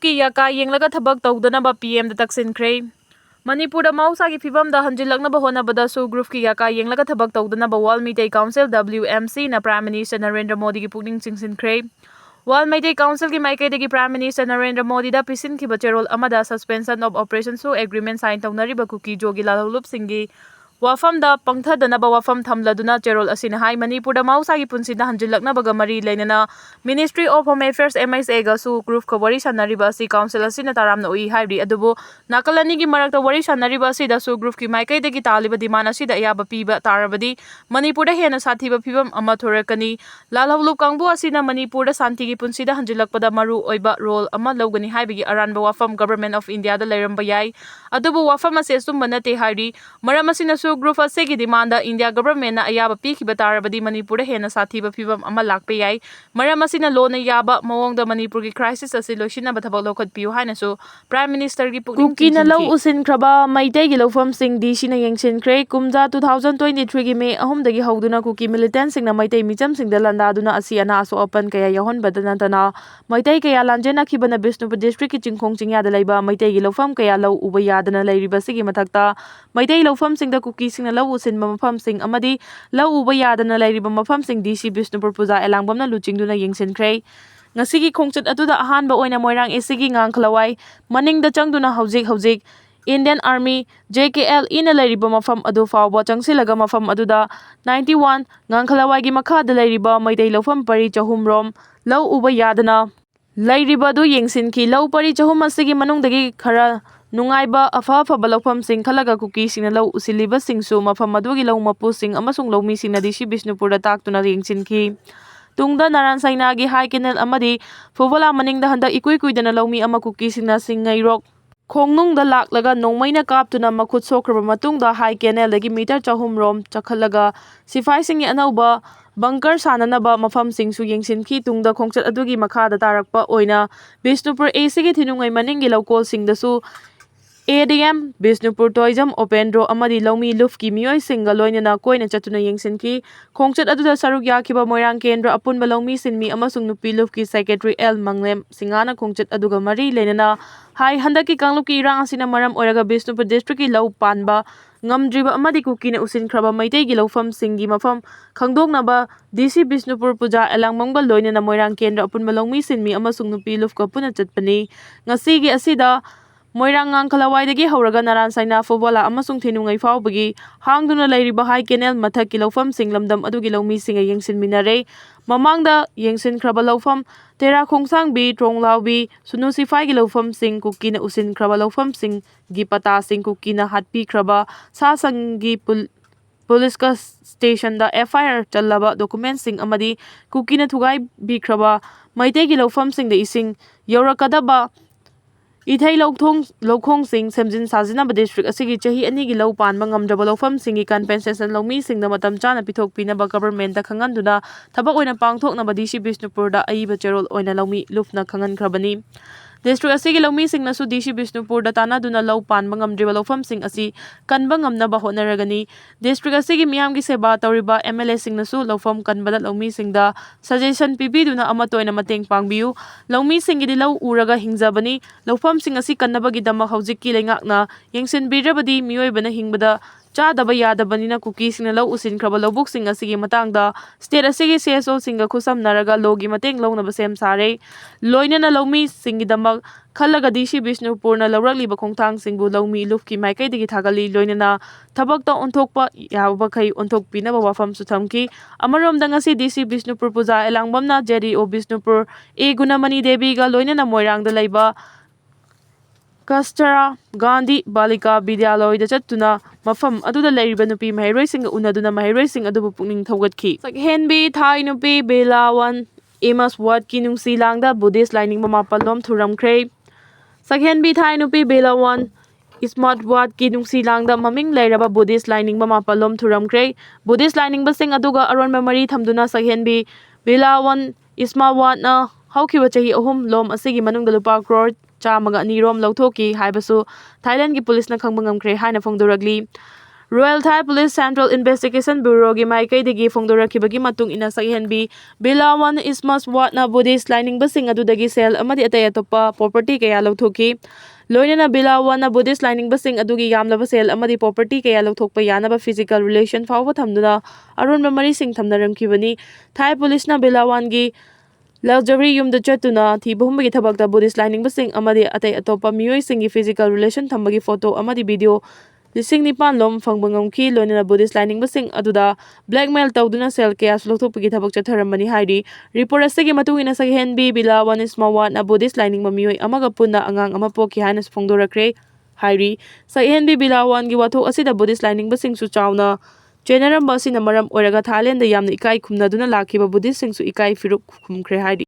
की yaka yenglaga thabak tawdanaba PM da taksinkhre. Manipur da mausagi fibam da hanjilaknaba honabada Soo ki yaka yenglaga thabak tawdanaba Wall Meeting Council WMC na Prime Minister Narendra Modi ki pukning chingsinkhre. Wall Meeting Council ki maikaidagi Prime Minister Narendra Modi da pisinkiba cherol amada suspension of Operation Soo agreement sign tawnariba Kuki jogi lalolup singi wafam da pangthadanaba wafam thamladuna cherol asina hai Manipur da mausagi punsida hanjilaknabaga mari leinana Ministry of Home Affairs MSA ga Soo Group ka wari sanariba asi council asina taramna ui haibri adubu nakalani gi marakta wari sanariba asi da Soo Group ki maikaidagi taliba dimana asi da yaba piba tarabadi Manipur da hena sathiba pibam ama thorakani lalhawlup kangbu asina Manipur da santi gi punsida hanjilakpada maru oiba role ama lawgani haibigi aranba wafam Government of India da leiramba yai adubu wafam ase sumbanate hairi maram asina Soo Group asegi demanda India government na ayaba pikiba tarabadi Manipur da hena sathiba pibam ama lakpe yai maram asina lo na yaba mawongda Manipur ki crisis asi loisinaba thabak lokhat piu hainasu Prime Minister gi pukning Kuki na law usin kraba maitai gi lawfam sing DC na yengsinkhre kumja 2023 gi May 3 dagi hawduna Kuki Millitants sing na maitai micham sing da landa duna asi ana aso open kaya yahon badana tana maitai kaya lanjena khibana Bishnupur district ki chingkhong chingya da laiba maitai gi lawfam kaya law uba yadana lairiba sigi mathakta maitai lawfam sing da Kuki sing na law usin mafam sing amadi law uba yadana lairiba mafam sing DC Bishnupur puja elangbam na luchingduna yengsinkhre ngasigi khongchat aduda ahanba oina moirang esigi ngangkhlawai maningda changduna hojik Indian Army JKL ina lairiba mafam adu fawba changsilaga mafam aduda 91 ngangkhlawai gi makhada lairiba maitai lawfam pari chahumrom law uba yadana lairiba du yengsinki law pari chahum asigi manungdagi khara nungaiba afa lawfam sing khalaga Kuki sing na law usiliba singsu mafam adugi law mapu sing amasung lawmi sing na DC Bishnupur da taktuna yengsinki tungda naran saina gi high canal amadi fovola maningda handa ikuidana lawmi ama Kuki sing na singairok khongnung da laklaga nongmaina kaptuna makhut sokraba matungda high canal dagi meter chahum rom chakhalaga sifai sing anauba bunker sananaba mafam singsu yengsinki tungda khongchat adugi makhada tarakpa oina Bishnupur AC gi thinungai maningi lawkol singdasu ADM Bishnupur Tourism Open Draw amadi lawmi lufki mioi singa loinana koina chatuna yengsinki khongchat aduda saruk yakhiba moirang kendra apunba lawmi sinmi amasung nupi lufki secretary L Manglem singana khongchat aduga mari leinana hai handaki kangluki irang asina maram oiraga Bishnupur district ki law panba ngamdriba amadi Kuki na usin khraba maitai gi lawfam singi mafam khangdoknaba DC Bishnupur puja elangmangba loinana moirang kendra apunba lawmi sinmi amasung nupi lufka puna chatpani ngasigi asida moirang ngangkhlawai dagi hauraga naran saina fobola amasung thinungai fawbagi hangduna lairiba high canal mathaki lawfam singlamdam adugi lawmi singa yengsinminare mamangda yengsinkraba lawfam tera khongsang bi tronglawbi sunusifai gi lawfam sing Kuki na usin kraba lawfam sing gi pata sing Kuki na hatpi kraba sa sangi police ka station da FIR chalaba document sing amadi Kuki na thugai bi kraba maitai gi lawfam sing da ising yaurakadaba Ithai lawkhong sing semjin sajinaba district asigi chahi ani gi law panba ngamdraba lawfam singi compensation lawmi singda matam chana pithok pinaba government da khanganduna thabak oina pangthoknaba DC Bishnupur da aiba cherol oina lawmi lufna khangan khrabani district asigi lawmi singna su DC Bishnupur da tanaduna law panba ngamdriba lawfam sing asi kanba ngamnaba honaragani district asigi miyamgi seba tawriba MLA singna su lawfam kanbada lawmi singda suggestion pibiduna amatoina mateng pangbiu lawmi singi di law uraga hingjabani lawfam sing asi kannabagi dama hawjikki leingakna yengsinbirabadi mioibana hingbada chadaba yadabanina Kuki singna law usin kraba lawbuk sing asigi matangda state asigi CSO singa khusam naraga logi mateng lawnaba sem sare loinana lawmi singi damak khalaga DC Bishnupur na lawrakliba khongthang singbu lawmi lufki maikaidagi thagali loinana thabakta onthokpa yabakai onthokpinaba wafam su thamki amaromda ngasi DC Bishnupur puja elangbamna JDO Bishnupur E Gunamani Devi ga loinana moirangda laiba Kastara Gandhi Balika Vidyaloy da chattuna mafam aduda lairiba nupi mahairoi singa unaduna mahairoi sing adubu pukning thawgatki sakhenbi thai nupi belawan Emas Ward ki nungsi langda Buddhist lining mamapalom thuramkhre sakhenbi thai nupi belawan Smart Ward ki nungsi langda maming lairaba Buddhist lining mamapalom thuramkhre Buddhist lining basing aduga aron memory thamduna sakhenbi belawan Smart Ward na haukiwa chahi ahum lom asigi manungda lupa crore chamaga nirom lawthoki haibasu Thailand ki police na khangba ngamkhre haina phongdoragli Royal Thai Police Central Investigation Bureaugi maikaidagi phongdorakibagi matung ina sakhenbi Bilawan Ismas Watna Buddhist lainingbasing adudagi sel amadi atay atopa property kaya lawthoki loinana Bilawan na Buddhist lainingbasing adugi yamlaba sel amadi property kaya lawthokpa yanaba physical relation fawba thamduna arunba marising thamnaramkibani Thai Police na Bilawangi luxury yumda chatuna thibahumgi thabakta Buddhist lainingbasing amadi atay atopa miyoisingi physical relation thambagi photo amadi video Lising nipan lom fangbangam loinana Buddhist lainingbasing aduda blackmail tawduna sel kaya sulokthokpagi thabak chatharamani hairi report asigi matungina sakhenbi Bilawan Ismawat na Buddhist laining mamiyoi amaga punna angang ama poki haina phongdorakre hairi sakhenbi Bilawan gi wathok asida Buddhist lainingbasing su chawna Generamba asina maram oiraga Thailand da yamna ikai khumnaduna lakhiba Buddhist sing su ikai firup khumkhre hairi